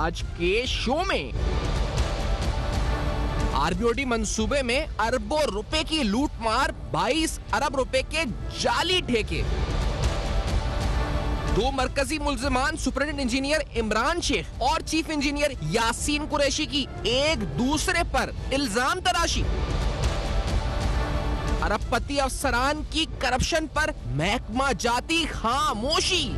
آج کے شو میں RBOT منصوبے میں اربوں روپے کی لوٹ مار، 22 ارب روپے کے جعلی ٹھیکے، دو مرکزی ملزمان سپرنٹینڈنٹ انجینئر عمران شیخ اور چیف انجینئر یاسین قریشی کی ایک دوسرے پر الزام تراشی، ارب پتی افسران کی کرپشن پر محکمہ جاتی خاموشی۔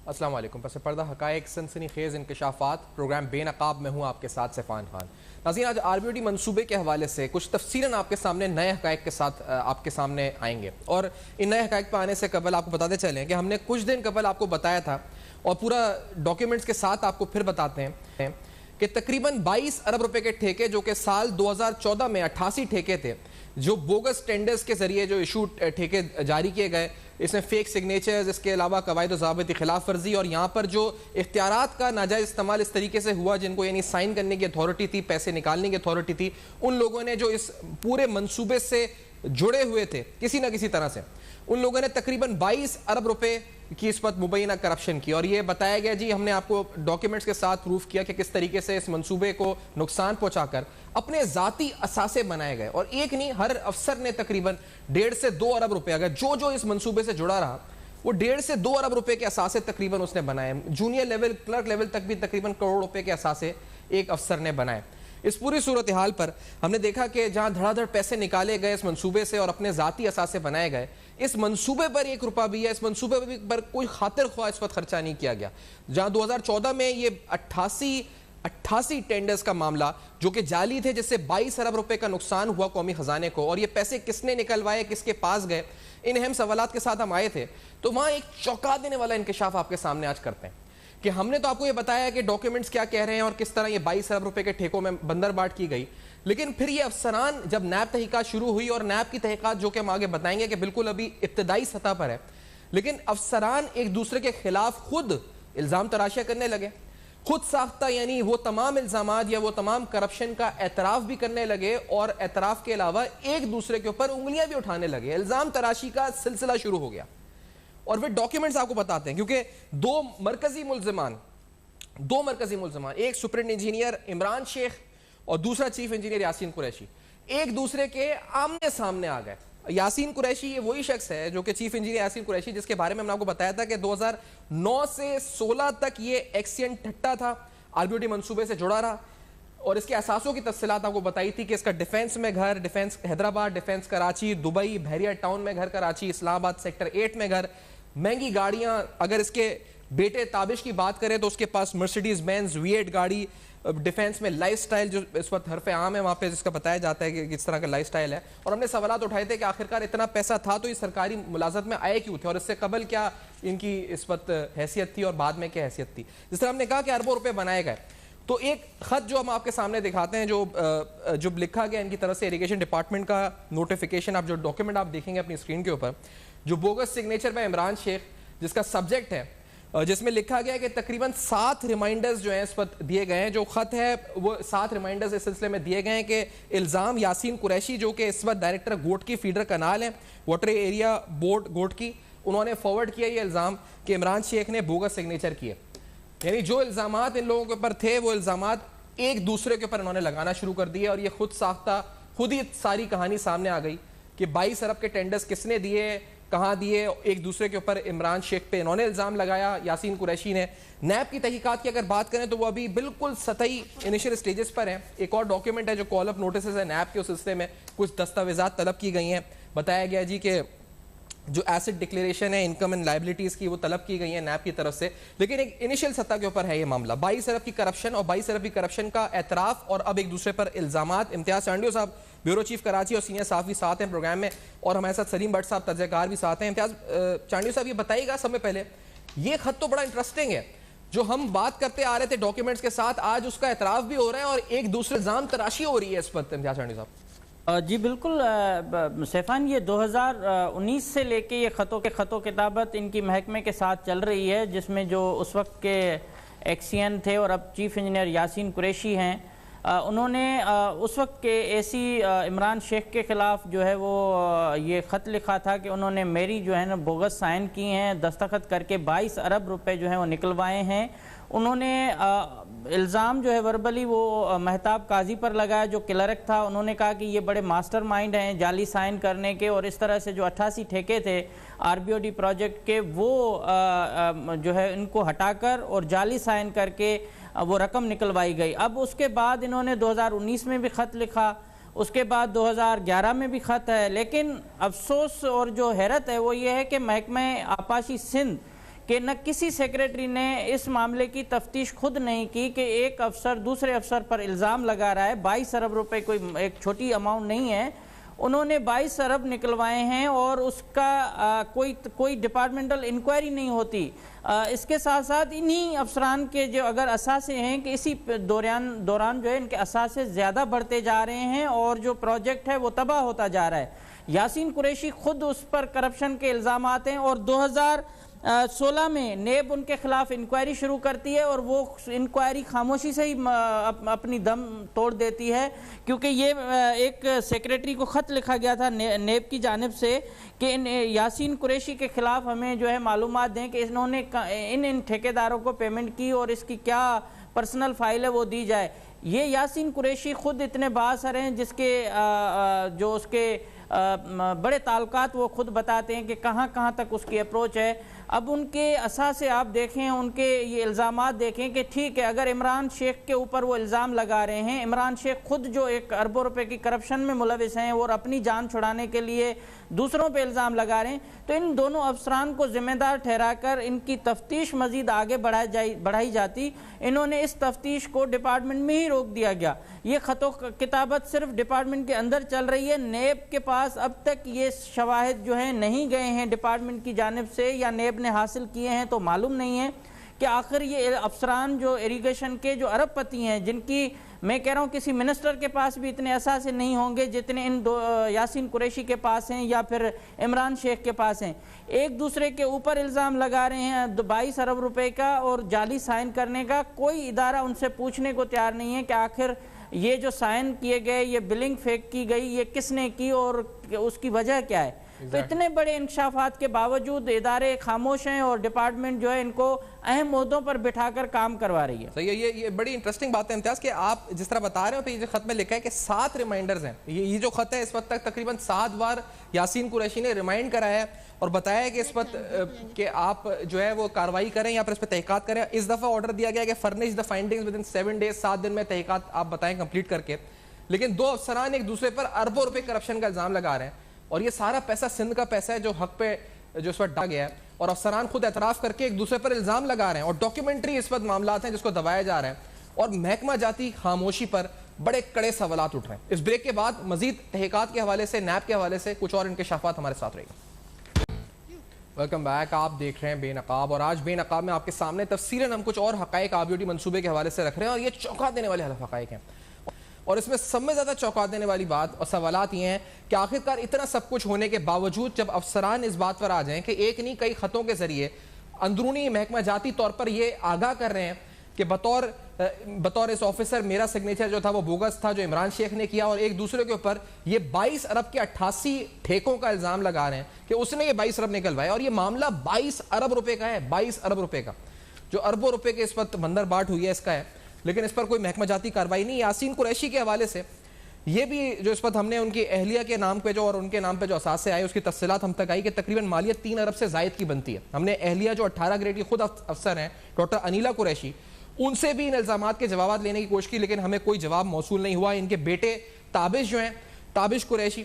السلام علیکم، پس پردہ حقائق، سنسنی خیز انکشافات، پروگرام بے نقاب میں ہوں آپ کے ساتھ سیفان خان۔ ناظرین، آج RBOT منصوبے کے حوالے سے کچھ تفصیلاً آپ کے سامنے نئے حقائق کے ساتھ آپ کے سامنے آئیں گے، اور ان نئے حقائق پہ آنے سے قبل آپ کو بتاتے چلیں کہ ہم نے کچھ دن قبل آپ کو بتایا تھا، اور پورا ڈاکیومنٹس کے ساتھ آپ کو پھر بتاتے ہیں کہ تقریباً 22 ارب روپے کے ٹھیکے، جو کہ سال 2014 میں 88 ٹھیکے تھے جو بوگس ٹینڈرز کے ذریعے جو ایشو ٹھیکے جاری کیے گئے، اس میں فیک سگنیچرز، اس کے علاوہ قواعد و ضوابط کی خلاف ورزی، اور یہاں پر جو اختیارات کا ناجائز استعمال اس طریقے سے ہوا، جن کو یعنی سائن کرنے کی اتھارٹی تھی، پیسے نکالنے کی اتھارٹی تھی، ان لوگوں نے جو اس پورے منصوبے سے جڑے ہوئے تھے کسی نہ کسی طرح سے، ان لوگوں نے تقریباً 22 ارب روپے کی اس وقت مبینہ کرپشن کی، اور یہ بتایا گیا جی، ہم نے آپ کو ڈاکیومنٹس کے ساتھ پروف کیا کہ کس طریقے سے اس منصوبے کو نقصان پہنچا کر اپنے ذاتی اثاثے بنائے گئے، اور ایک نہیں، ہر افسر نے تقریباً 1.5 سے 2 ارب روپے، اگر جو اس منصوبے سے جڑا رہا وہ 1.5 سے 2 ارب روپے کے اثاثے تقریباً اس نے بنائے، جونیئر لیول، کلرک لیول تک بھی تقریباً کروڑ روپے کے اثاثے ایک افسر نے بنائے۔ اس پوری صورتحال پر ہم نے دیکھا کہ جہاں دھڑا دھڑ پیسے نکالے گئے اس منصوبے سے اور اپنے ذاتی اثاثے بنائے گئے، اس منصوبے پر 1 روپیہ بھی ہے، اس منصوبے پر کوئی خاطر خواہ اس وقت خرچہ نہیں کیا گیا۔ جہاں 2014 میں یہ 88 ٹینڈرز کا معاملہ جو کہ جعلی تھے، جس سے 22 ارب روپے کا نقصان ہوا قومی خزانے کو، اور یہ پیسے کس نے نکلوائے، کس کے پاس گئے، ان اہم سوالات کے ساتھ ہم آئے تھے، تو وہاں ایک چونکا دینے والا انکشاف آپ کے سامنے آج کرتے ہیں کہ ہم نے تو آپ کو یہ بتایا کہ ڈاکیومنٹس کیا کہہ رہے ہیں اور کس طرح یہ 22 ارب روپے کے ٹھیکوں میں بندر بانٹ کی گئی، لیکن پھر یہ افسران جب نیب تحقیقات شروع ہوئی، اور نیب کی تحقیقات جو کہ ہم آگے بتائیں گے کہ بالکل ابھی ابتدائی سطح پر ہے، لیکن افسران ایک دوسرے کے خلاف خود الزام تراشیاں کرنے لگے، خود ساختہ، یعنی وہ تمام الزامات یا وہ تمام کرپشن کا اعتراف بھی کرنے لگے، اور اعتراف کے علاوہ ایک دوسرے کے اوپر انگلیاں بھی اٹھانے لگے، الزام تراشی کا سلسلہ شروع ہو گیا۔ اور وہ ڈاکیومنٹس آپ کو بتاتے ہیں، کیونکہ دو مرکزی ملزمان، ایک سپرنٹینڈنٹ انجینئر عمران شیخ اور دوسرا چیف انجینئر یاسین قریشی، ایک دوسرے کے آمنے سامنے آ گئے۔ یاسین قریشی یہ وہی شخص ہے جو کہ چیف انجینئر یاسین قریشی، جس کے بارے میں ہم نے آپ کو بتایا تھا کہ 2009 سے 16 تک یہ ایکسین ٹھٹا تھا، RBOT منصوبے سے جڑا رہا، اور اس کے اثاثوں کی تفصیلات آپ کو بتائی تھی کہ اس کا ڈیفنس میں گھر، defence Hyderabad, defence Karachi, Dubai, بحریہ ٹاؤن میں گھر کراچی، اسلام آباد سیکٹر 8 میں گھر، مہنگی گاڑیاں، اگر اس کے بیٹے تابش کی بات کریں تو اس کے پاس مرسیڈیز بینز V8 گاڑی، ڈیفنس میں لائف سٹائل جو اس وقت حرف عام ہے وہاں پہ جس کا بتایا جاتا ہے کہ کس طرح کا لائف سٹائل ہے، اور ہم نے سوالات اٹھائے تھے کہ آخرکار اتنا پیسہ تھا تو یہ سرکاری ملازمت میں آئے کیوں تھے، اور اس سے قبل کیا ان کی اس وقت حیثیت تھی اور بعد میں کیا حیثیت تھی۔ جس طرح ہم نے کہا کہ اربوں روپے بنائے گئے، تو ایک خط جو ہم آپ کے سامنے دکھاتے ہیں جو لکھا گیا ان کی طرف سے اریگیشن ڈپارٹمنٹ کا نوٹیفیکیشن، آپ جو ڈاکیومنٹ آپ دیکھیں گے اپنی اسکرین کے اوپر، جو بوگس سگنیچر میں عمران شیخ، جس کا سبجیکٹ ہے، جس میں لکھا گیا کہ تقریباً 7 ریمائنڈرز جو ہیں اس وقت دیے گئے ہیں، جو خط ہے وہ 7 ریمائنڈرز اس سلسلے میں دیے گئے ہیں کہ الزام یاسین قریشی جو کہ اس وقت ڈائریکٹر گوٹ کی فیڈر کنال ہے، واٹر ایریا بورڈ گوٹ کی، انہوں نے فارورڈ کیا یہ الزام کہ عمران شیخ نے بوگس سگنیچر کیے، یعنی جو الزامات ان لوگوں کے اوپر تھے وہ الزامات ایک دوسرے کے اوپر انہوں نے لگانا شروع کر دیے، اور یہ خود ساختہ، خود ہی ساری کہانی سامنے آ گئی کہ 22 ارب کے ٹینڈرز کس نے دیے، کہاں دیے، ایک دوسرے کے اوپر عمران شیخ پہ انہوں نے الزام لگایا، یاسین قریشی نے۔ نیب کی تحقیقات کی اگر بات کریں تو وہ ابھی بالکل سطحی انیشل سٹیجز پر ہیں۔ ایک اور ڈاکیومنٹ ہے جو کال اپ نوٹسز ہے نیب کے، اس سلسلے میں کچھ دستاویزات طلب کی گئی ہیں، بتایا گیا جی کہ جو ایسٹ ڈکلیریشن ہے انکم اینڈ لائبلٹیز کی وہ طلب کی گئی ہیں نیب کی طرف سے، لیکن ایک انیشل سطح کے اوپر ہے یہ معاملہ 22 ارب کی کرپشن، اور 22 ارب کی کرپشن کا اعتراف اور اب ایک دوسرے پر الزامات۔ امتیاز چانڈیو صاحب بیورو چیف کراچی اور سینئر صحافی ساتھ ہیں پروگرام میں، اور ہمارے ساتھ سلیم بٹ صاحب تجزیہ کار بھی ساتھ ہیں۔ امتیاز چانڈیو صاحب یہ بتائیے گا سب میں پہلے، یہ خط تو بڑا انٹرسٹنگ ہے، جو ہم بات کرتے آ رہے تھے ڈاکیومنٹس کے ساتھ، آج اس کا اعتراف بھی ہو رہا ہے اور ایک دوسرے الزام تراشی ہو رہی ہے اس پر۔ امتیاز چانڈیو صاحب جی بالکل سیفان، یہ 2019 سے لے کے یہ خطوں کتابت ان کی محکمے کے ساتھ چل رہی ہے، جس میں جو اس وقت کے ایکسین تھے اور اب چیف انجینئر یاسین قریشی ہیں، انہوں نے اس وقت کے اے سی عمران شیخ کے خلاف جو ہے وہ یہ خط لکھا تھا کہ انہوں نے میری جو ہے نا بوگس سائن کی ہیں، دستخط کر کے 22 ارب روپے جو ہیں وہ نکلوائے ہیں۔ انہوں نے الزام جو ہے وربلی وہ مہتاب قاضی پر لگایا جو کلرک تھا۔ انہوں نے کہا کہ یہ بڑے ماسٹر مائنڈ ہیں جعلی سائن کرنے کے، اور اس طرح سے جو 88 ٹھیکے تھے RBOD پروجیکٹ کے وہ جو ہے ان کو ہٹا کر اور جعلی سائن کر کے وہ رقم نکلوائی گئی۔ اب اس کے بعد انہوں نے 2019 میں بھی خط لکھا، اس کے بعد 2011 میں بھی خط ہے، لیکن افسوس اور جو حیرت ہے وہ یہ ہے کہ محکمہ آبپاشی سندھ کہ نہ کسی سیکریٹری نے اس معاملے کی تفتیش خود نہیں کی کہ ایک افسر دوسرے افسر پر الزام لگا رہا ہے۔ 22 ارب روپے کوئی ایک چھوٹی اماؤنٹ نہیں ہے، انہوں نے 22 ارب نکلوائے ہیں اور اس کا کوئی ڈپارٹمنٹل انکوائری نہیں ہوتی۔ اس کے ساتھ ساتھ انہی افسران کے جو اگر اثاثے ہیں کہ اسی دوران جو ہے ان کے اثاثے زیادہ بڑھتے جا رہے ہیں اور جو پروجیکٹ ہے وہ تباہ ہوتا جا رہا ہے۔ یاسین قریشی خود اس پر کرپشن کے الزامات ہیں، اور 2016 میں نیب ان کے خلاف انکوائری شروع کرتی ہے اور وہ انکوائری خاموشی سے ہی اپنی دم توڑ دیتی ہے، کیونکہ یہ ایک سیکریٹری کو خط لکھا گیا تھا نیب کی جانب سے کہ یاسین قریشی کے خلاف ہمیں جو ہے معلومات دیں کہ انہوں نے ان ٹھیکیداروں کو پیمنٹ کی اور اس کی کیا پرسنل فائل ہے وہ دی جائے۔ یہ یاسین قریشی خود اتنے بااثر ہیں جس کے جو اس کے بڑے تعلقات وہ خود بتاتے ہیں کہ کہاں کہاں تک اس کی اپروچ ہے۔ اب ان کے اساسے آپ دیکھیں، ان کے یہ الزامات دیکھیں کہ ٹھیک ہے اگر عمران شیخ کے اوپر وہ الزام لگا رہے ہیں، عمران شیخ خود جو ایک اربوں روپے کی کرپشن میں ملوث ہیں اور اپنی جان چھڑانے کے لیے دوسروں پہ الزام لگا رہے ہیں، تو ان دونوں افسران کو ذمہ دار ٹھہرا کر ان کی تفتیش مزید آگے بڑھائی جاتی۔ انہوں نے اس تفتیش کو ڈپارٹمنٹ میں ہی روک دیا گیا۔ یہ خط و کتابت صرف ڈپارٹمنٹ کے اندر چل رہی ہے، نیب کے پاس اب تک یہ شواہد جو ہیں نہیں گئے ہیں ڈپارٹمنٹ کی جانب سے، یا نیب نے حاصل کیے ہیں تو معلوم نہیں ہے کہ آخر یہ افسران جو اریگیشن کے جو ارب پتی ہیں، جن کی میں کہہ رہا ہوں کسی منسٹر کے پاس بھی اتنے اثاثے نہیں ہوں گے جتنے ان یاسین قریشی کے پاس ہیں یا پھر عمران شیخ کے پاس ہیں، ایک دوسرے کے اوپر الزام لگا رہے ہیں 22 ارب روپے کا اور جعلی سائن کرنے کا۔ کوئی ادارہ ان سے پوچھنے کو تیار نہیں ہے کہ آخر یہ جو سائن کیے گئے، یہ بلنگ فیک کی گئی، یہ کس نے کی اور اس کی وجہ کیا ہے۔ تو اتنے بڑے انکشافات کے باوجود ادارے خاموش ہیں اور ڈپارٹمنٹ جو ہے ان کو اہم عہدوں پر بٹھا کر کام کروا رہی ہے۔ صحیح ہے، یہ بڑی انٹرسٹنگ بات ہے امتیاز کہ آپ جس طرح بتا رہے ہو، یہ جو خط میں لکھا ہے کہ 7 ریمائنڈرز ہیں، یہ جو خط ہے اس وقت تک تقریباً 7 بار یاسین قریشی نے ریمائنڈ کرایا ہے اور بتایا ہے کہ اس وقت کہ آپ جو ہے وہ کارروائی کریں یا پھر اس پہ تحقیقات کریں۔ اس دفعہ آرڈر دیا گیا کہ furnish the findings with in 7 days، 7 دن میں تحقیقات آپ بتائیں کمپلیٹ کر کے۔ لیکن دو افسران ایک دوسرے پر اربوں روپے کرپشن کا الزام لگا رہے ہیں، اور یہ سارا پیسہ سندھ کا پیسہ ہے جو حق پہ جو اس وقت ڈالا گیا ہے، اور افسران خود اعتراف کر کے ایک دوسرے پر الزام لگا رہے ہیں، اور ڈاکیومنٹری اس وقت معاملات ہیں جس کو دبایا جا رہا ہے، اور محکمہ جاتی خاموشی پر بڑے کڑے سوالات اٹھ رہے ہیں۔ اس بریک کے بعد مزید تحقیقات کے حوالے سے، نیب کے حوالے سے کچھ اور انکشافات ہمارے ساتھ رہے گا۔ ویلکم بیک، آپ دیکھ رہے ہیں بے نقاب، اور آج بے نقاب میں آپ کے سامنے تفصیلاً ہم کچھ اور حقائق RBOD منصوبے کے حوالے سے رکھ رہے ہیں، اور یہ چونکا دینے والے حقائق ہیں، اور اس میں سب میں زیادہ چونکا دینے والی بات اور سوالات یہ ہیں کہ آخرکار اتنا سب کچھ ہونے کے باوجود جب افسران اس بات پر آ جائیں کہ ایک نہیں کئی خطوں کے ذریعے اندرونی محکمہ جاتی طور پر یہ آگاہ کر رہے ہیں کہ بطور اس آفیسر میرا سگنیچر جو تھا وہ بوگس تھا جو عمران شیخ نے کیا، اور ایک دوسرے کے اوپر یہ 22 ارب کے 88 ٹھیکوں کا الزام لگا رہے ہیں کہ اس نے یہ 22 ارب نکلوائے، اور یہ معاملہ 22 ارب روپے کا ہے، 22 ارب روپے کا، جو اربوں روپے کے اس وقت مندر بانٹ ہوئی ہے اس کا ہے، لیکن اس پر کوئی محکمہ جاتی کارروائی نہیں۔ یاسین قریشی کے حوالے سے یہ بھی جو اس وقت ہم نے ان کی اہلیہ کے نام پہ جو اور ان کے نام پہ جو اثاثے آئے اس کی تفصیلات ہم تک آئی کہ تقریباً مالیت 3 ارب سے زائد کی بنتی ہے۔ ہم نے اہلیہ جو 18 گریڈ کی خود افسر ہیں ڈاکٹر انیلا قریشی، ان سے بھی ان الزامات کے جوابات لینے کی کوشش کی، لیکن ہمیں کوئی جواب موصول نہیں ہوا۔ ان کے بیٹے تابش جو ہیں، تابش قریشی،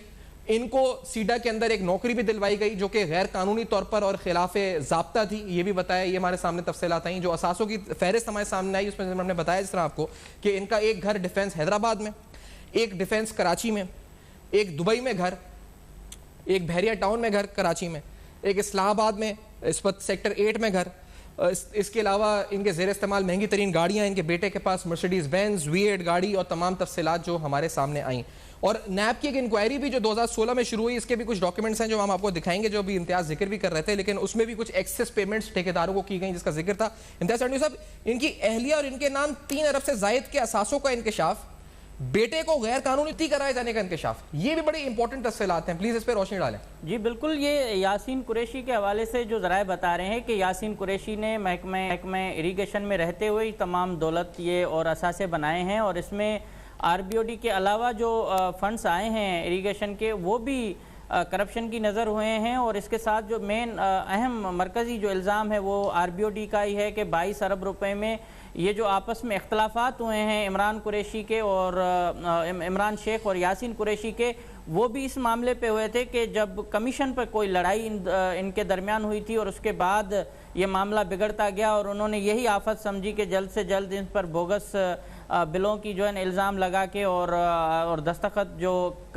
ان کو سیڈا کے اندر ایک نوکری بھی دلوائی گئی جو کہ غیر قانونی طور پر اور خلاف ضابطہ تھی، یہ بھی بتایا، یہ ہمارے سامنے تفصیلات آئیں۔ جو اثاثوں کی فہرست ہمارے سامنے آئی اس میں ہم نے بتایا جس طرح آپ کو کہ ان کا ایک گھر ڈیفنس حیدرآباد میں، ایک ڈیفنس کراچی میں، ایک دبئی میں گھر، ایک بحریہ ٹاؤن میں گھر کراچی میں، ایک اسلام آباد میں اس وقت سیکٹر 8 میں گھر۔ اس کے علاوہ ان کے زیر استعمال مہنگی ترین گاڑیاں، ان کے بیٹے کے پاس مرسیڈیز بینز V8 گاڑی، اور تمام تفصیلات جو ہمارے سامنے آئیں۔ اور نیب کی ایک انکوائری بھی جو 2016 میں شروع ہوئی، اس کے بھی کچھ ڈاکیومنٹس ہیں جو ہم آپ کو دکھائیں گے، جو بھی امتیاز ذکر بھی کر رہے تھے، لیکن اس میں بھی کچھ ایکسیس پیمنٹس ٹھیکیداروں کو کی گئیں جس کا ذکر تھا۔ امتیاز صاحب، ان کی اہلیہ اور ان کے نام 3 ارب سے زائد کے اثاثوں کا انکشاف بیٹے کو غیر قانونی کرائے جانے کا انکشاف، یہ بھی بڑی امپورٹنٹ تفصیلات ہیں، پلیز اس پہ روشنی ڈالیں۔ جی بالکل، یہ یاسین قریشی کے حوالے سے جو ذرائع بتا رہے ہیں کہ یاسین قریشی نے محکمہ اریگیشن میں رہتے ہوئے تمام دولت یہ اور اثاثے بنائے ہیں، اور اس میں RBOD کے علاوہ جو فنڈز آئے ہیں اریگیشن کے وہ بھی کرپشن کی نظر ہوئے ہیں، اور اس کے ساتھ جو مین اہم مرکزی جو الزام ہے وہ RBOD کا ہی ہے کہ 22 ارب روپے میں یہ جو آپس میں اختلافات ہوئے ہیں عمران قریشی کے اور عمران شیخ اور یاسین قریشی کے، وہ بھی اس معاملے پہ ہوئے تھے کہ جب کمیشن پر کوئی لڑائی ان کے درمیان ہوئی تھی اور اس کے بعد یہ معاملہ بگڑتا گیا، اور انہوں نے یہی آفت سمجھی کہ جلد سے جلد ان پر بوگس بلوں کی جو ہے الزام لگا کے اور دستخط جو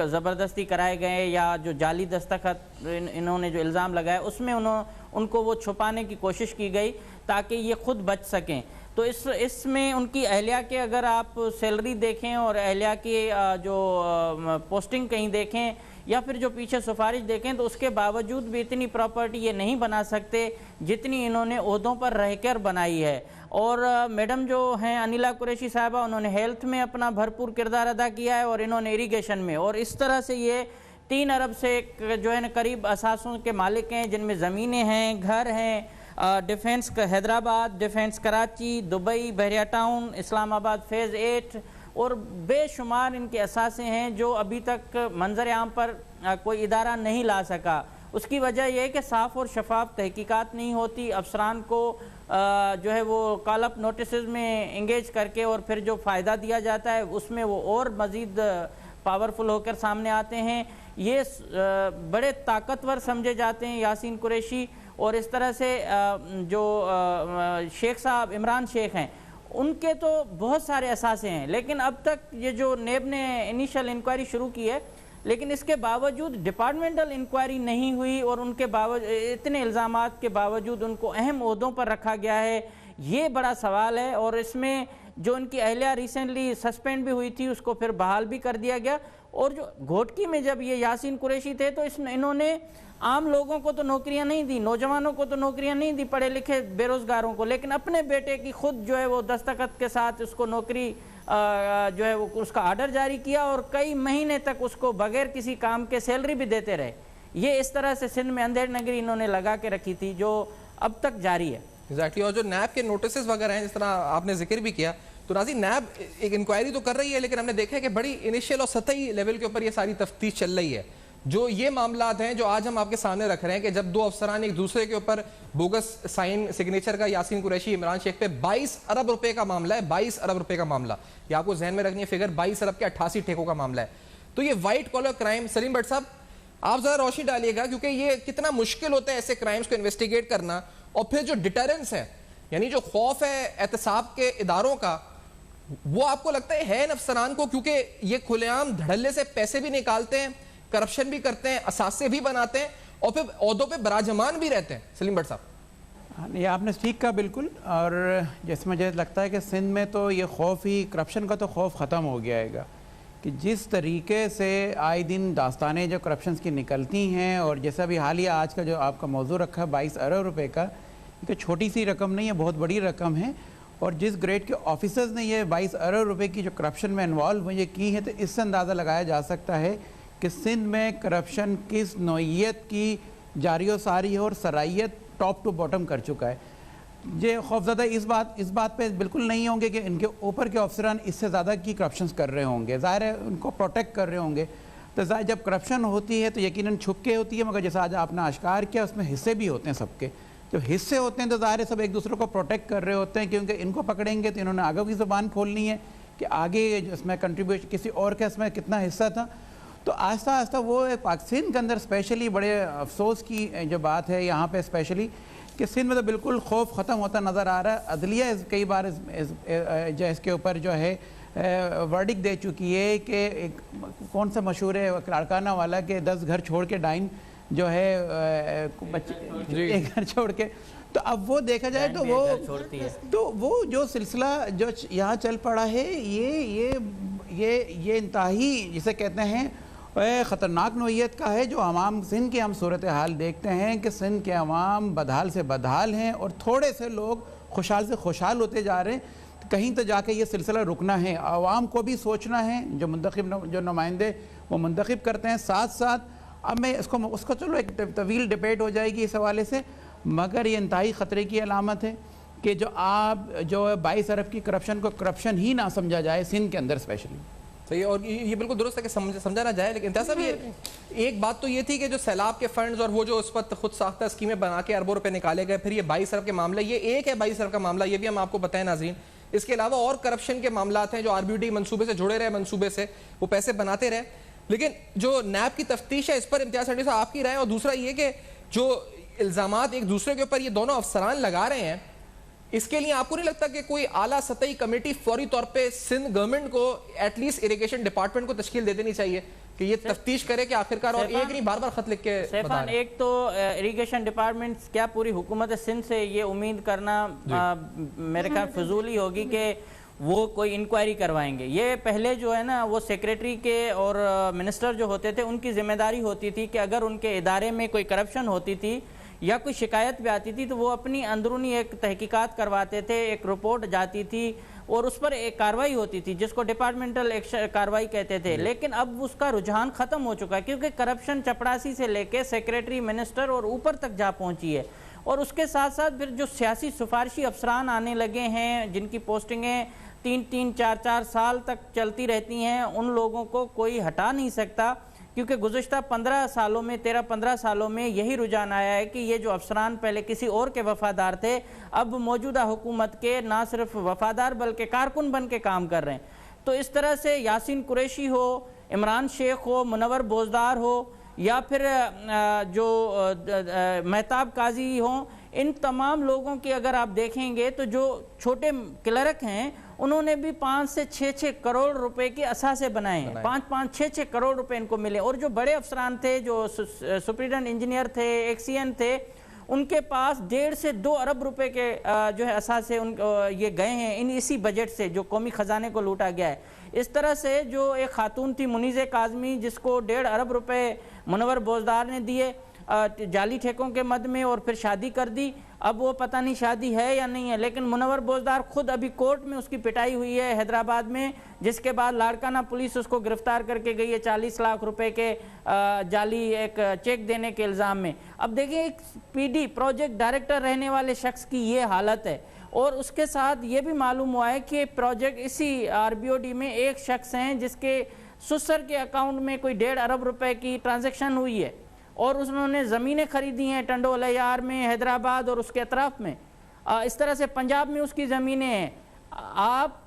زبردستی کرائے گئے یا جو جعلی دستخط انہوں نے جو الزام لگائے اس میں ان کو وہ چھپانے کی کوشش کی گئی تاکہ یہ خود بچ سکیں۔ تو اس میں ان کی اہلیہ کے اگر آپ سیلری دیکھیں اور اہلیہ کی جو پوسٹنگ کہیں دیکھیں یا پھر جو پیچھے سفارش دیکھیں تو اس کے باوجود بھی اتنی پراپرٹی یہ نہیں بنا سکتے جتنی انہوں نے عہدوں پر رہ کر بنائی ہے۔ اور میڈم جو ہیں انیلا قریشی صاحبہ، انہوں نے ہیلتھ میں اپنا بھرپور کردار ادا کیا ہے اور انہوں نے اریگیشن میں، اور اس طرح سے یہ 3 ارب سے جو ہے قریب اثاثوں کے مالک ہیں، جن میں زمینیں ہیں، گھر ہیں، defence Hyderabad, defence Karachi, Dubai, بحریہ ٹاؤن، اسلام آباد فیز 8 اور بے شمار ان کے اثاثے ہیں جو ابھی تک منظر عام پر کوئی ادارہ نہیں لا سکا۔ اس کی وجہ یہ ہے کہ صاف اور شفاف تحقیقات نہیں ہوتی، افسران کو جو ہے وہ کال اپ نوٹسز میں انگیج کر کے اور پھر جو فائدہ دیا جاتا ہے اس میں وہ اور مزید پاورفل ہو کر سامنے آتے ہیں۔ یہ بڑے طاقتور سمجھے جاتے ہیں یاسین قریشی، اور اس طرح سے جو شیخ صاحب عمران شیخ ہیں ان کے تو بہت سارے اثاثے ہیں، لیکن اب تک یہ جو نیب نے انیشل انکوائری شروع کی ہے لیکن اس کے باوجود ڈپارٹمنٹل انکوائری نہیں ہوئی، اور ان کے باوجود اتنے الزامات کے باوجود ان کو اہم عہدوں پر رکھا گیا ہے۔ یہ بڑا سوال ہے، اور اس میں جو ان کی اہلیہ ریسنٹلی سسپینڈ بھی ہوئی تھی اس کو پھر بحال بھی کر دیا گیا، اور جو گھوٹکی میں جب یہ یاسین قریشی تھے تو انہوں نے عام لوگوں کو تو نوکریاں نہیں دی، نوجوانوں کو تو نوکریاں نہیں دی، پڑھے لکھے بے روزگاروں کو، لیکن اپنے بیٹے کی خود جو ہے وہ دستخط کے ساتھ اس کو نوکری جو ہے وہ اس کا آرڈر جاری کیا، اور کئی مہینے تک اس کو بغیر کسی کام کے سیلری بھی دیتے رہے۔ یہ اس طرح سے سندھ میں اندھیر نگری انہوں نے لگا کے رکھی تھی جو اب تک جاری ہے۔ ایگزیکٹلی، اور جو نیب کے نوٹسز وغیرہ ہیں جس طرح آپ نے ذکر بھی کیا، تو ناظرین نیب ایک انکوائری تو کر رہی ہے لیکن ہم نے دیکھا ہے کہ بڑی انیشیل اور سطحی لیول کے اوپر یہ ساری تفتیش چل رہی ہے۔ جو یہ معاملات ہیں جو آج ہم آپ کے سامنے رکھ رہے ہیں کہ جب 2 افسران ایک دوسرے کے اوپر بوگس سائن سگنیچر کا یاسین قریشی عمران شیخ پہ 22 ارب روپے کا معاملہ ہے، 22 ارب روپے کا معاملہ، یہ آپ کو ذہن میں رکھنی ہے فگر، 22 ارب کے 88 ٹھیکوں کا معاملہ ہے۔ تو یہ white collar crime, Salim Butt صاحب آپ ذرا روشنی ڈالیے گا کیونکہ یہ کتنا مشکل ہوتا ہے ایسے کرائمز کو انویسٹیگیٹ کرنا، اور پھر جو ڈیٹرنس ہے یعنی جو خوف ہے احتساب کے اداروں کا، وہ آپ کو لگتا ہے ان افسران کو، کیونکہ یہ کھلے عام دھڑلے سے پیسے بھی نکالتے ہیں، کرپشن بھی کرتے ہیں، اثاثے بھی بناتے ہیں اور پھر عہدوں پہ براجمان بھی رہتے ہیں۔ سلیم بٹ صاحب یہ آپ نے ٹھیک کہا بالکل، اور جیسے مجھے لگتا ہے کہ سندھ میں تو یہ خوف ہی، کرپشن کا تو خوف ختم ہو گیا ہے کہ جس طریقے سے آئے دن داستانیں جو کرپشنز کی نکلتی ہیں، اور جیسا بھی حالیہ آج کا جو آپ کا موضوع رکھا ہے 22 ارب روپے کا، یہ چھوٹی سی رقم نہیں ہے، بہت بڑی رقم ہے، اور جس گریڈ کے آفیسرز نے یہ 22 ارب روپے کی جو کرپشن میں انوالو ہوئی یہ کی ہے، تو اس سے اندازہ لگایا جا سکتا ہے کہ سندھ میں کرپشن کس نوعیت کی جاری و ساری ہے، اور سرائیت ٹاپ ٹو باٹم کر چکا ہے۔ یہ خوفزدہ اس بات پہ بالکل نہیں ہوں گے کہ ان کے اوپر کے افسران اس سے زیادہ کی کرپشنز کر رہے ہوں گے، ظاہر ہے ان کو پروٹیکٹ کر رہے ہوں گے، تو ظاہر جب کرپشن ہوتی ہے تو یقیناً چھپ کے ہوتی ہے، مگر جیسا آج آپ نے اشکار کیا اس میں حصے بھی ہوتے ہیں سب کے، جب حصے ہوتے ہیں تو ظاہر ہے سب ایک دوسرے کو پروٹیکٹ کر رہے ہوتے ہیں، کیونکہ ان کو پکڑیں گے تو انہوں نے آگے کی زبان کھولنی ہے کہ آگے اس میں کنٹریبیوشن کسی اور کا اس میں کتنا حصہ تھا۔ تو آہستہ آہستہ وہ پاکستان کے اندر اسپیشلی بڑے افسوس کی جو بات ہے یہاں پہ اسپیشلی کہ سندھ میں تو بالکل خوف ختم ہوتا نظر آ رہا ہے۔ عدلیہ کئی بار اس کے اوپر جو ہے ورڈک دے چکی ہے کہ کون سا مشہور ہے لاڑکانہ والا کہ 10 گھر چھوڑ کے ڈائن جو ہے ایک گھر چھوڑ کے، تو اب وہ دیکھا جائے تو وہ جو سلسلہ جو یہاں چل پڑا ہے یہ انتہائی جسے کہتے ہیں خطرناک نوعیت کا ہے، جو عوام سندھ کی ہم صورتحال دیکھتے ہیں کہ سندھ کے عوام بدحال سے بدحال ہیں، اور تھوڑے سے لوگ خوشحال سے خوشحال ہوتے جا رہے ہیں۔ کہیں تو جا کے یہ سلسلہ رکنا ہے. عوام کو بھی سوچنا ہے, جو منتخب جو نمائندے وہ منتخب کرتے ہیں, ساتھ ساتھ اب میں اس کو چلو ایک طویل ڈیبیٹ ہو جائے گی اس حوالے سے, مگر یہ انتہائی خطرے کی علامت ہے کہ جو آپ جو 22 ارب کی کرپشن کو کرپشن ہی نہ سمجھا جائے سندھ کے اندر اسپیشلی. صحیح, اور یہ بالکل درست ہے کہ سمجھا نہ جائے, لیکن امتیاز صاحب ایک بات تو یہ تھی کہ جو سیلاب کے فنڈز اور وہ جو اس وقت خود ساختہ اسکیمیں بنا کے اربوں روپے نکالے گئے, پھر یہ 22 ارب کے معاملہ, یہ ایک ہے 22 ارب کا معاملہ, یہ بھی ہم آپ کو بتائیں ناظرین. اس کے علاوہ اور کرپشن کے معاملات ہیں جو RBOD منصوبے سے جڑے رہے, منصوبے سے وہ پیسے بناتے رہے, لیکن جو نیب کی تفتیش ہے اس پر امتیاز سنڈی صاحب آپ کی رائے. اور دوسرا یہ کہ جو الزامات ایک دوسرے کے اوپر یہ دونوں افسران لگا رہے ہیں, اس کے لیے آپ کو نہیں لگتا کہ کوئی اعلیٰ سطحی کمیٹی فوری طور پہ سندھ گورنمنٹ کو ایٹ لیسٹ اریگیشن ڈپارٹمنٹ کو تشکیل دے دینی چاہیے کہ یہ تفتیش کرے کہ آخرکار, اور ایک نہیں بار بار خط لکھ کے سیفان, ایک تو اریگیشن ڈپارٹمنٹ کیا پوری حکومت سندھ سے یہ امید کرنا میرے خیال فضولی ہوگی کہ وہ کوئی انکوائری کروائیں گے. یہ پہلے جو ہے نا وہ سیکریٹری کے اور منسٹر جو ہوتے تھے ان کی ذمہ داری ہوتی تھی کہ اگر ان کے ادارے میں کوئی کرپشن ہوتی تھی یا کوئی شکایت بھی آتی تھی تو وہ اپنی اندرونی ایک تحقیقات کرواتے تھے, ایک رپورٹ جاتی تھی اور اس پر ایک کاروائی ہوتی تھی جس کو ڈپارٹمنٹل کاروائی کہتے تھے. لیکن اب اس کا رجحان ختم ہو چکا ہے کیونکہ کرپشن چپڑاسی سے لے کے سیکریٹری, منسٹر اور اوپر تک جا پہنچی ہے. اور اس کے ساتھ ساتھ پھر جو سیاسی سفارشی افسران آنے لگے ہیں جن کی پوسٹنگیں 3-4 سال تک چلتی رہتی ہیں, ان لوگوں کو کوئی ہٹا نہیں سکتا کیونکہ گزشتہ 13 سالوں میں یہی رجحان آیا ہے کہ یہ جو افسران پہلے کسی اور کے وفادار تھے اب موجودہ حکومت کے نہ صرف وفادار بلکہ کارکن بن کے کام کر رہے ہیں. تو اس طرح سے یاسین قریشی ہو, عمران شیخ ہو, منور بوزدار ہو یا پھر جو مہتاب قاضی ہوں, ان تمام لوگوں کی اگر آپ دیکھیں گے تو جو چھوٹے کلرک ہیں انہوں نے بھی 5 سے 6 کروڑ روپے کے اثاثے بنائے ہیں, 5-6 کروڑ روپے ان کو ملے. اور جو بڑے افسران تھے, جو سپریڈنٹ انجینئر تھے, ایک CN تھے, ان کے پاس 1.5 سے 2 ارب روپے کے جو ہے اثاثے یہ گئے ہیں اسی بجٹ سے جو قومی خزانے کو لوٹا گیا ہے. اس طرح سے جو ایک خاتون تھی منیزہ کاظمی جس کو 1.5 ارب روپے منور بوزدار نے دیے جعلی ٹھیکوں کے مد میں اور پھر شادی کر دی. اب وہ پتہ نہیں شادی ہے یا نہیں ہے, لیکن منور بوزدار خود ابھی کورٹ میں اس کی پٹائی ہوئی ہے حیدرآباد میں, جس کے بعد لاڑکانہ پولیس اس کو گرفتار کر کے گئی ہے 40 لاکھ روپے کے جعلی ایک چیک دینے کے الزام میں. اب دیکھیں ایک PD پروجیکٹ ڈائریکٹر رہنے والے شخص کی یہ حالت ہے. اور اس کے ساتھ یہ بھی معلوم ہوا ہے کہ پروجیکٹ اسی RBOD میں ایک شخص ہیں جس کے سسر کے اکاؤنٹ میں کوئی 1.5 ارب روپے کی ٹرانزیکشن ہوئی ہے اور انہوں نے زمینیں خریدی ہیں ٹنڈول عیار میں, حیدرآباد اور اس کے اطراف میں. اس طرح سے پنجاب میں اس کی زمینیں ہیں. آپ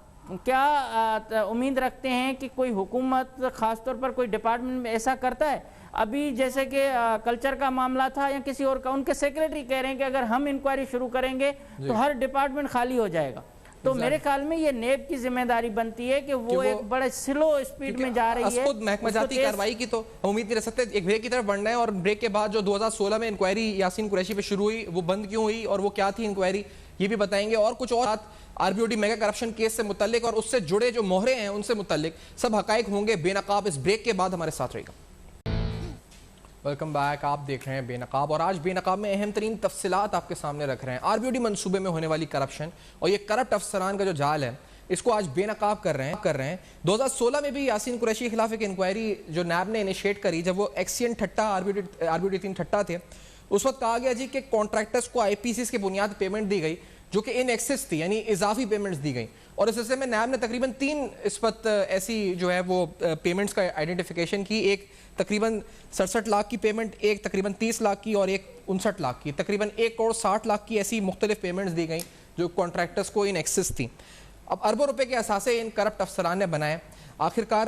کیا امید رکھتے ہیں کہ کوئی حکومت خاص طور پر کوئی ڈپارٹمنٹ میں ایسا کرتا ہے؟ ابھی جیسے کہ کلچر کا معاملہ تھا یا کسی اور کا, ان کے سیکریٹری کہہ رہے ہیں کہ اگر ہم انکوائری شروع کریں گے تو ہر ڈپارٹمنٹ خالی ہو جائے گا. تو میرے خیال میں یہ نیب کی ذمہ داری بنتی ہے کہ وہ ایک بڑے سلو اسپیڈ میں جا رہی ہے. خود محکمہ جاتی کاروائی کی تو ہم امید نہیں رکھ سکتے. ایک بریک کی طرف بڑھنا ہے, اور بریک کے بعد جو 2016 میں انکوائری یاسین قریشی پہ شروع ہوئی وہ بند کیوں ہوئی اور وہ کیا تھی انکوائری, یہ بھی بتائیں گے. اور کچھ اور RBOD میگا کرپشن کیس سے متعلق اور اس سے جڑے جو مہرے ہیں ان سے متعلق سب حقائق ہوں گے بے نقاب. اس بریک کے بعد ہمارے ساتھ رہے گا. ویلکم بیک, آپ دیکھ رہے ہیں بے نقاب, اور آج بے نقاب میں اہم ترین تفصیلات آپ کے سامنے رکھ رہے ہیں. RBOD منصوبے میں ہونے والی کرپشن اور یہ کرپٹ افسران کا جو جال ہے اس کو آج بے نقاب کر رہے ہیں. 2016 میں بھی یاسین قریشی کے خلاف ایک انکوائری جو نیب نے انیشیٹ کری, جب وہ ایکسین ٹھٹا RBOD 3 ٹھٹا تھے, اس وقت کہا گیا جی کہ کانٹریکٹرز کو IPCs کے بنیاد پیمنٹ دی گئی جو کہ ان ایکسس تھی, یعنی اضافی پیمنٹس دی گئیں. اور اس سلسلے میں نیب نے تقریباً 3 اس وقت ایسی جو ہے وہ پیمنٹس کا آئیڈینٹیفیکیشن کی. ایک تقریباً 67 لاکھ کی پیمنٹ, ایک تقریباً 30 لاکھ کی اور ایک 59 لاکھ کی, تقریباً 1 کروڑ 60 لاکھ کی ایسی مختلف پیمنٹس دی گئیں جو کانٹریکٹرز کو ان ایکسس تھیں. اب اربوں روپے کے اثاثے ان کرپٹ افسران نے بنائے. آخرکار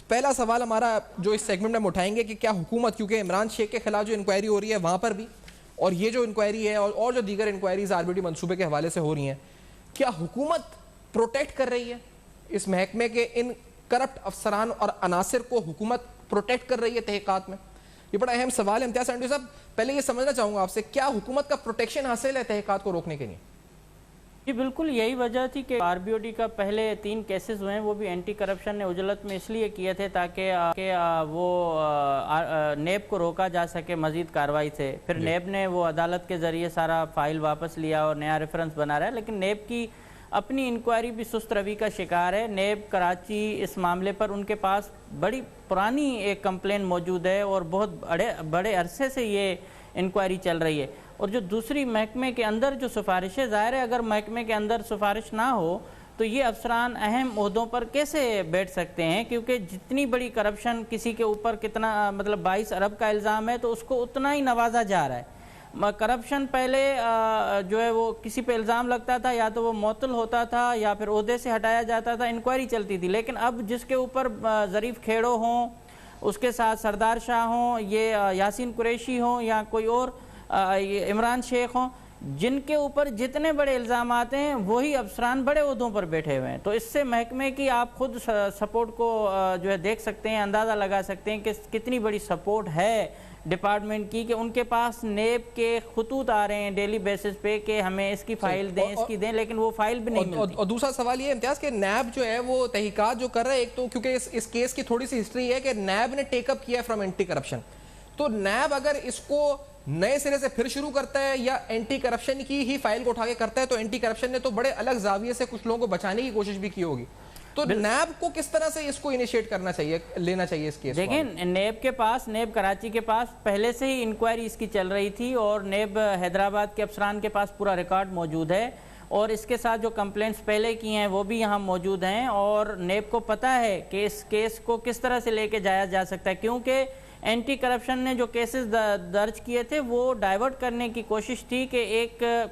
پہلا سوال ہمارا جو اس سیگمنٹ میں ہم اٹھائیں گے کہ کیا حکومت, کیونکہ عمران شیخ کے خلاف جو انکوائری ہو رہی ہے وہاں پر بھی, اور یہ جو انکوائری ہے اور جو دیگر انکوائریز RBOD منصوبے کے حوالے سے ہو رہی ہیں, کیا حکومت پروٹیکٹ کر رہی ہے اس محکمے کے ان کرپٹ افسران اور عناصر کو؟ حکومت پروٹیکٹ کر رہی ہے تحقیقات میں؟ یہ بڑا اہم سوال ہے. امتیاز سنڈی صاحب, پہلے یہ سمجھنا چاہوں گا آپ سے, کیا حکومت کا پروٹیکشن حاصل ہے تحقیقات کو روکنے کے لیے؟ جی بالکل یہی وجہ تھی کہ RBOD کا پہلے 3 کیسز ہوئے ہیں, وہ بھی اینٹی کرپشن نے اجلت میں اس لیے کیے تھے تاکہ وہ نیب کو روکا جا سکے مزید کارروائی سے. پھر نیب نے وہ عدالت کے ذریعے سارا فائل واپس لیا اور نیا ریفرنس بنا رہا ہے, لیکن نیب کی اپنی انکوائری بھی سست روی کا شکار ہے. نیب کراچی اس معاملے پر ان کے پاس بڑی پرانی ایک کمپلین موجود ہے اور بہت بڑے عرصے سے یہ انکوائری چل رہی ہے. اور جو دوسری محکمے کے اندر جو سفارشیں، ظاہر ہے اگر محکمے کے اندر سفارش نہ ہو تو یہ افسران اہم عہدوں پر کیسے بیٹھ سکتے ہیں، کیونکہ جتنی بڑی کرپشن کسی کے اوپر کتنا 22 ارب کا الزام ہے تو اس کو اتنا ہی نوازا جا رہا ہے. کرپشن پہلے جو ہے وہ کسی پہ الزام لگتا تھا یا تو وہ معطل ہوتا تھا یا پھر عہدے سے ہٹایا جاتا تھا، انکوائری چلتی تھی. لیکن اب جس کے اوپر ظریف کھیڑو ہوں، اس کے ساتھ سردار شاہ ہوں، یہ یاسین قریشی ہوں یا کوئی اور عمران شیخ ہوں، جن کے اوپر جتنے بڑے الزامات ہیں وہی افسران بڑے عہدوں پر بیٹھے ہوئے ہیں. تو اس سے محکمے کی آپ خود سپورٹ کو جو ہے دیکھ سکتے ہیں، اندازہ لگا سکتے ہیں کہ کتنی بڑی سپورٹ ہے ڈپارٹمنٹ کی، کہ ان کے پاس نیب کے خطوط آ رہے ہیں ڈیلی بیسس پہ کہ ہمیں اس کی فائل دیں، اس کی دیں، لیکن وہ فائل بھی نہیں ملتی. اور دوسرا سوال یہ امتیاز کہ نیب جو ہے وہ تحقیقات جو کر رہا ہے، ایک تو کیونکہ اس کیس کی تھوڑی سی ہسٹری ہے کہ نیب نے ٹیک اپ کیا ہے فرام اینٹی کرپشن، تو نیب اگر اس کو نئے سرے سے پھر شروع کرتا ہے یا اینٹی کرپشن کی ہی فائل کو اٹھا کے کرتا ہے، تو اینٹی کرپشن نے تو بڑے الگ زاویے سے کچھ لوگوں کو بچانے کی کوشش بھی کی ہوگی. تو نیب کو کس طرح سے اس کو انیشیٹ کرنا چاہیے، لینا چاہیے اس کیس کو؟ دیکھیں، نیب کراچی کے پاس پہلے سے ہی انکوائری اس کی چل رہی تھی اور نیب حیدرآباد کے افسران کے پاس پورا ریکارڈ موجود ہے اور اس کے ساتھ جو کمپلینٹس پہلے کی ہیں وہ بھی یہاں موجود ہیں اور نیب کو پتہ ہے کہ اس کیس کو کس طرح سے لے کے جایا جا سکتا ہے، کیونکہ اینٹی کرپشن نے جو کیسز درج کیے تھے وہ ڈائیورٹ کرنے کی کوشش تھی کہ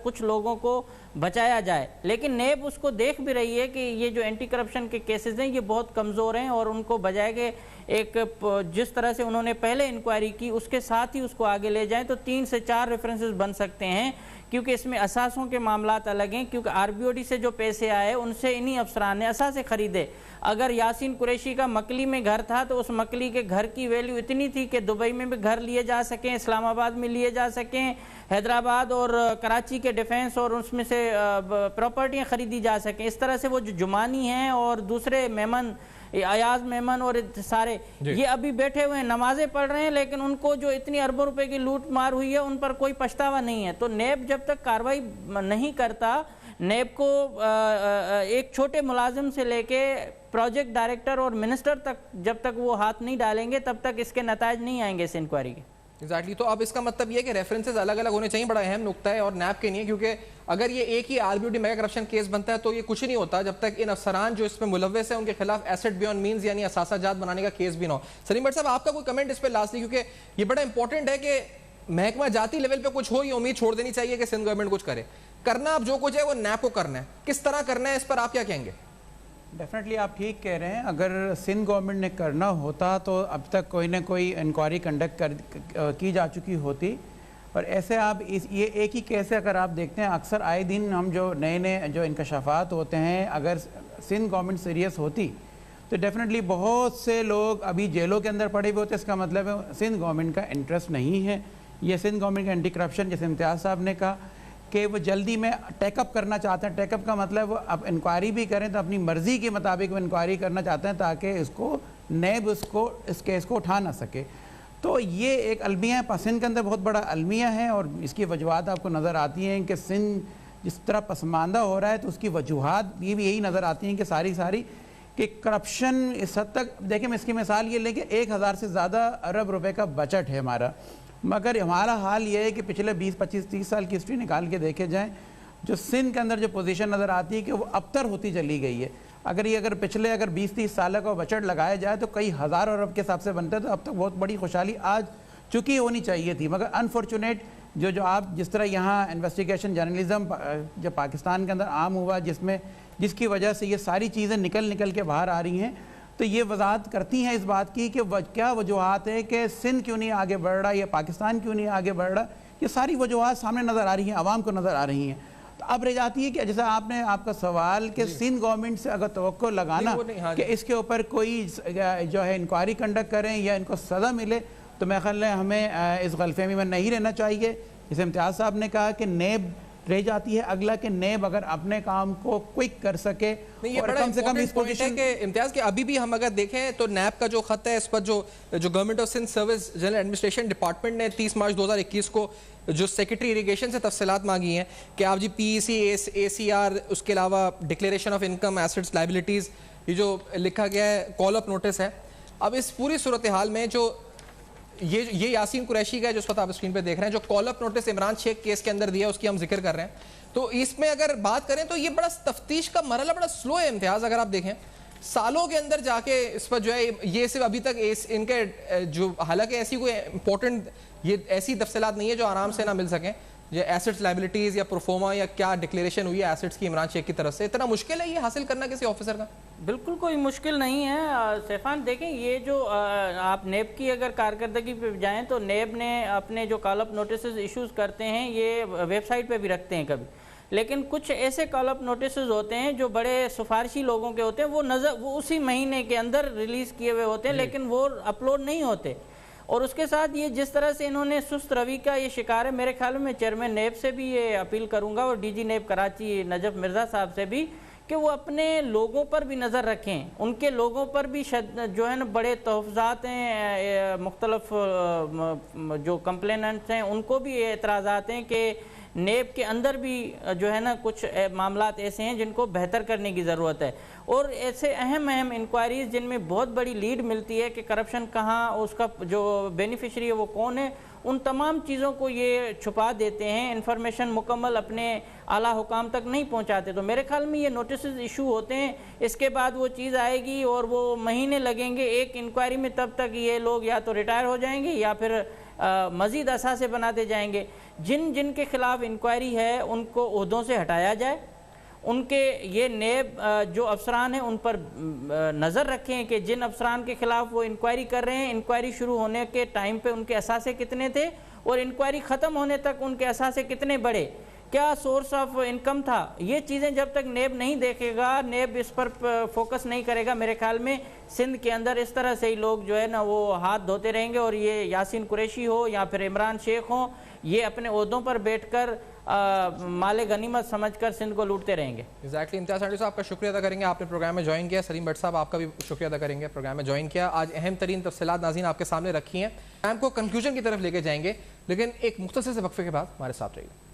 کچھ لوگوں کو بچایا جائے. لیکن نیب اس کو دیکھ بھی رہی ہے کہ یہ جو اینٹی کرپشن کے کیسز ہیں یہ بہت کمزور ہیں اور ان کو بجائے کہ جس طرح سے انہوں نے پہلے انکوائری کی اس کے ساتھ ہی اس کو آگے لے جائیں تو 3 سے 4 ریفرنسز بن سکتے ہیں، کیونکہ اس میں اساسوں کے معاملات الگ ہیں. کیونکہ RBOD سے جو پیسے آئے ان سے انہی افسران نے اساسے خریدے. اگر یاسین قریشی کا مکلی میں گھر تھا تو اس مکلی کے گھر کی ویلیو اتنی تھی کہ دبئی میں بھی گھر لیے جا سکیں، اسلام آباد میں لیے جا سکیں، حیدرآباد اور کراچی کے ڈیفینس اور اس میں سے پراپرٹیاں خریدی جا سکیں. اس طرح سے وہ جو جمانی ہیں اور دوسرے میمن، ایاز میمن اور سارے یہ ابھی بیٹھے ہوئے ہیں، نمازیں پڑھ رہے ہیں، لیکن ان کو جو اتنی اربوں روپے کی لوٹ مار ہوئی ہے ان پر کوئی پچھتاوا نہیں ہے. تو نیب جب تک کارروائی نہیں کرتا، نیب کو ایک چھوٹے ملازم سے لے کے پروجیکٹ ڈائریکٹر اور منسٹر تک جب تک وہ ہاتھ نہیں ڈالیں گے تب تک اس کے نتائج نہیں آئیں گے اس انکوائری کے. ایگزیکٹلی. تو اب اس کا مطلب یہ کہ ریفرنسز الگ الگ ہونے چاہیے، بڑا اہم نقطہ ہے اور نیب کے نہیں ہے، کیونکہ اگر یہ ایک ہی RBOD میگا کرپشن کیس بنتا ہے تو یہ کچھ نہیں ہوتا جب تک ان افسران جو اس میں ملوث ہیں ان کے خلاف ایسٹ بیون مینز یعنی اثاثہ جات بنانے کا کیس بھی نہ ہو. سلیم بٹ صاحب، آپ کا کوئی کمنٹ اس پہ لاسٹلی، کیونکہ یہ بڑا امپورٹنٹ ہے کہ محکمہ جاتی لیول پہ کچھ ہو، یہ امید چھوڑ دینی چاہیے کہ سندھ گورنمنٹ کچھ کرے. کرنا اب جو کچھ ہے وہ نیب کو کرنا ہے، کس طرح کرنا ہے اس پر آپ کیا کہیں گے؟ ڈیفینیٹلی آپ ٹھیک کہہ رہے ہیں. اگر سندھ گورنمنٹ نے کرنا ہوتا تو اب تک کوئی نہ کوئی انکوائری کنڈکٹ کی جا چکی ہوتی. اور ایسے آپ یہ ایک ہی کیس ہے، اگر آپ دیکھتے ہیں اکثر آئے دن ہم جو نئے جو انکشافات ہوتے ہیں، اگر سندھ گورنمنٹ سیریس ہوتی تو ڈیفینیٹلی بہت سے لوگ ابھی جیلوں کے اندر پڑے ہوئے ہوتے. اس کا مطلب ہے سندھ گورنمنٹ کا انٹرسٹ نہیں ہے. یہ سندھ گورنمنٹ کا اینٹی کرپشن، جیسے امتیاز صاحب نے کہا کہ وہ جلدی میں ٹیک اپ کرنا چاہتے ہیں. ٹیک اپ کا مطلب وہ اب انکوائری بھی کریں تو اپنی مرضی کے مطابق وہ انکوائری کرنا چاہتے ہیں تاکہ اس کو نیب اس کیس کو اٹھا نہ سکے. تو یہ ایک المیہ ہے، سندھ کے اندر بہت بڑا المیہ ہے اور اس کی وجوہات آپ کو نظر آتی ہیں کہ سندھ جس طرح پسماندہ ہو رہا ہے تو اس کی وجوہات یہ بھی یہی نظر آتی ہیں کہ ساری کہ کرپشن اس حد تک. دیکھیں میں اس کی مثال یہ لیں کہ 1000 سے زیادہ ارب روپے کا بجٹ ہے ہمارا، مگر ہمارا حال یہ ہے کہ پچھلے 20 25 30 سال کی ہسٹری نکال کے دیکھے جائیں، جو سندھ کے اندر جو پوزیشن نظر آتی ہے کہ وہ ابتر ہوتی چلی گئی ہے. اگر پچھلے 20 30 سال کا بجٹ لگایا جائے تو کئی ہزار ارب کے حساب سے بنتا ہے، تو اب تک بہت بڑی خوشحالی آج چکی ہونی چاہیے تھی. مگر انفارچونیٹ جو آپ جس طرح یہاں انویسٹیگیشن جرنلزم جو پاکستان کے اندر عام ہوا، جس کی وجہ سے یہ ساری چیزیں نکل کے باہر آ رہی ہیں، تو یہ وضاحت کرتی ہیں اس بات کی کہ کیا وجوہات ہے کہ سندھ کیوں نہیں آگے بڑھ رہا یا پاکستان کیوں نہیں آگے بڑھ رہا. یہ ساری وجوہات سامنے نظر آ رہی ہیں، عوام کو نظر آ رہی ہیں. تو اب رہ جاتی ہے کہ جیسا آپ کا سوال کہ سندھ گورنمنٹ سے اگر توقع لگانا کہ اس کے اوپر کوئی جو ہے انکوائری کنڈکٹ کریں یا ان کو سزا ملے، تو میرے خیال ہے ہمیں اس غلط فہمی میں نہیں رہنا چاہیے. جیسے امتیاز صاحب نے کہا کہ نیب رہ جاتی ہے اگلا کہ نیب اگر اپنے کام کو کوئک کر سکے یہ اور بڑا کم سے کم اس پوائنٹ ہے کہ امتیاز کہ ابھی بھی ہم اگر دیکھیں تو نیب کا جو خط ہے اس پر جو government of Sindh service general administration department نے 30 مارچ 2021 کو جو سیکرٹری اریگیشن سے تفصیلات مانگی ہیں کہ آپ جی پی ای سی اے سی آر اس کے علاوہ declaration of income assets liabilities یہ جو لکھا گیا ہے کال اپ نوٹس ہے. اب اس پوری صورتحال میں جو یہ یاسین قریشی کا ہے جو اس وقت آپ اسکرین پہ دیکھ رہے ہیں جو کال اپ نوٹس عمران شیخ کیس کے اندر دیا اس کی ہم ذکر کر رہے ہیں, تو اس میں اگر بات کریں تو یہ بڑا تفتیش کا مرحلہ بڑا سلو ہے امتیاز. اگر آپ دیکھیں سالوں کے اندر جا کے اس پر جو ہے یہ صرف ابھی تک ان کے جو حالانکہ ایسی کوئی امپورٹنٹ یہ ایسی تفصیلات نہیں ہے جو آرام سے نہ مل سکیں, جو ایسٹس لائبلٹیز یا پرفارما یا کیا ڈکلیریشن ہوئی ہے ایسٹس کی عمران شیخ کی طرف سے, اتنا مشکل ہے یہ حاصل کرنا کسی آفیسر کا؟ بالکل کوئی مشکل نہیں ہے سیفان. دیکھیں یہ جو آپ نیب کی اگر کارکردگی پہ جائیں تو نیب نے اپنے جو کال اپ نوٹسز ایشوز کرتے ہیں یہ ویب سائٹ پہ بھی رکھتے ہیں کبھی, لیکن کچھ ایسے کال اپ نوٹسز ہوتے ہیں جو بڑے سفارشی لوگوں کے ہوتے ہیں وہ اسی مہینے کے اندر ریلیز کیے ہوئے ہوتے ہیں لیکن وہ اپلوڈ نہیں ہوتے. اور اس کے ساتھ یہ جس طرح سے انہوں نے سست روی کا یہ شکار ہے, میرے خیال میں چیئرمین نیب سے بھی یہ اپیل کروں گا اور ڈی جی نیب کراچی نجف مرزا صاحب سے بھی کہ وہ اپنے لوگوں پر بھی نظر رکھیں, ان کے لوگوں پر بھی جو ہے نا بڑے تحفظات ہیں, مختلف جو کمپلیننٹس ہیں ان کو بھی اعتراضات ہیں کہ نیب کے اندر بھی جو ہے نا کچھ معاملات ایسے ہیں جن کو بہتر کرنے کی ضرورت ہے, اور ایسے اہم انکوائریز جن میں بہت بڑی لیڈ ملتی ہے کہ کرپشن کہاں, اس کا جو بینیفیشری ہے وہ کون ہے, ان تمام چیزوں کو یہ چھپا دیتے ہیں, انفارمیشن مکمل اپنے اعلیٰ حکام تک نہیں پہنچاتے. تو میرے خیال میں یہ نوٹسز ایشو ہوتے ہیں, اس کے بعد وہ چیز آئے گی اور وہ مہینے لگیں گے ایک انکوائری میں, تب تک یہ لوگ یا تو ریٹائر ہو جائیں گے یا پھر مزید اثاثے بناتے جائیں گے. جن کے خلاف انکوائری ہے ان کو عہدوں سے ہٹایا جائے, ان کے یہ نیب جو افسران ہیں ان پر نظر رکھیں کہ جن افسران کے خلاف وہ انکوائری کر رہے ہیں انکوائری شروع ہونے کے ٹائم پہ ان کے اثاثے کتنے تھے اور انکوائری ختم ہونے تک ان کے اثاثے کتنے بڑھے, کیا سورس آف انکم تھا. یہ چیزیں جب تک نیب نہیں دیکھے گا, نیب اس پر فوکس نہیں کرے گا, میرے خیال میں سندھ کے اندر اس طرح سے ہی لوگ جو ہے نا وہ ہاتھ دھوتے رہیں گے اور یہ یاسین قریشی ہو یا پھر عمران شیخ ہوں, یہ اپنے عہدوں پر بیٹھ کر مال غنیمت سمجھ کر سندھ کو لوٹتے رہیں گے. ایگزیکٹلی. امتیاز سانڈی صاحب آپ کا شکریہ ادا کریں گے, آپ نے پروگرام میں جوائن کیا. سلیم بٹ صاحب آپ کا بھی شکریہ ادا کریں گے, پروگرام میں جوائن کیا. آج اہم ترین تفصیلات ناظرین آپ کے سامنے رکھی ہیں, پروگرام کو کنکلوژن کی طرف لے کے جائیں گے لیکن ایک مختصر سے وقفے کے بعد ہمارے ساتھ رہیے.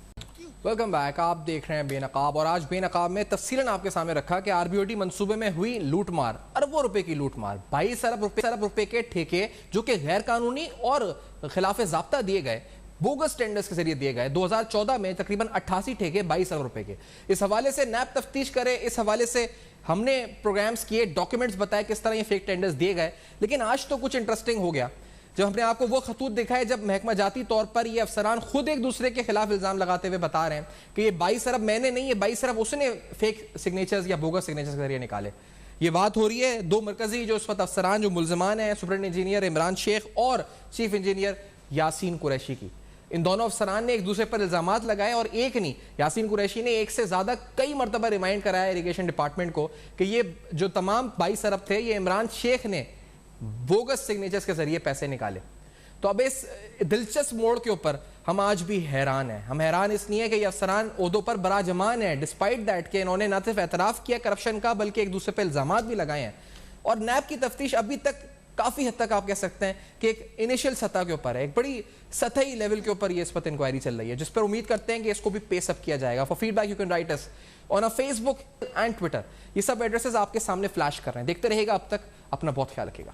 Welcome back. آپ دیکھ رہے ہیں بے نقاب, اور آج بے نقاب میں تفصیلاً آپ کے سامنے رکھا کہ آر بی او ٹی منصوبے میں ہوئی لوٹ مار, اربوں روپے کی لوٹ مار, 22 ارب روپے کے ٹھیکے جو کہ غیر قانونی اور خلاف ضابطہ دیے گئے, بوگس ٹینڈرز کے ذریعے دیے گئے. 2014 میں تقریباً 88 ٹھیکے 22 ارب روپے کے. اس حوالے سے نیب تفتیش کرے, اس حوالے سے ہم نے پروگرامز کیے, ڈاکیومنٹس بتائے کس طرح یہ فیک ٹینڈرز دیے گئے. لیکن آج تو کچھ انٹرسٹنگ ہو گیا جب ہم نے آپ کو وہ خطوط دکھائے جب محکمہ جاتی طور پر یہ افسران خود ایک دوسرے کے خلاف الزام لگاتے ہوئے بتا رہے ہیں کہ یہ 22 ارب میں نے نہیں, یہ 22 ارب اس نے فیک سگنیچرز یا بوگس سگنیچرز کے ذریعے نکالے. یہ بات ہو رہی ہے دو مرکزی جو اس وقت افسران جو ملزمان ہیں, سپرنٹینڈنٹ انجینئر عمران شیخ اور چیف انجینئر یاسین قریشی کی. ان دونوں افسران نے ایک دوسرے پر الزامات لگائے اور ایک نہیں, یاسین قریشی نے ایک سے زیادہ کئی مرتبہ ریمائنڈ کرایا اریگیشن ڈپارٹمنٹ کو کہ یہ جو تمام 22 ارب تھے یہ عمران شیخ نے بوگس سگنیچرز کے ذریعے پیسے نکالے. تو اب اس دلچسپ موڑ کے اوپر ہم آج بھی حیران ہیں. ہم حیران اس لیے کہ یہ افسران عہدوں پر براجمان ہیں ڈسپائٹ دیٹ کہ انہوں نے نہ صرف اعتراف کیا کرپشن کا بلکہ ایک دوسرے پہ الزامات بھی لگائے ہیں. اور نیب کی تفتیش ابھی تک کافی حد تک آپ کہہ سکتے ہیں کہ ایک انیشل سطح کے اوپر ہے, ایک بڑی سطحی لیول کے اوپر یہ اس پر انکوائری چل رہی ہے جس پر امید کرتے ہیں کہ اس کو بھی پیس اپ کیا جائے گا. For feedback you can write us on Facebook and Twitter. یہ سب ایڈریسز آپ کے سامنے فلیش کر رہے ہیں. دیکھتے رہے گا, اب تک اپنا بہت خیال رکھے گا.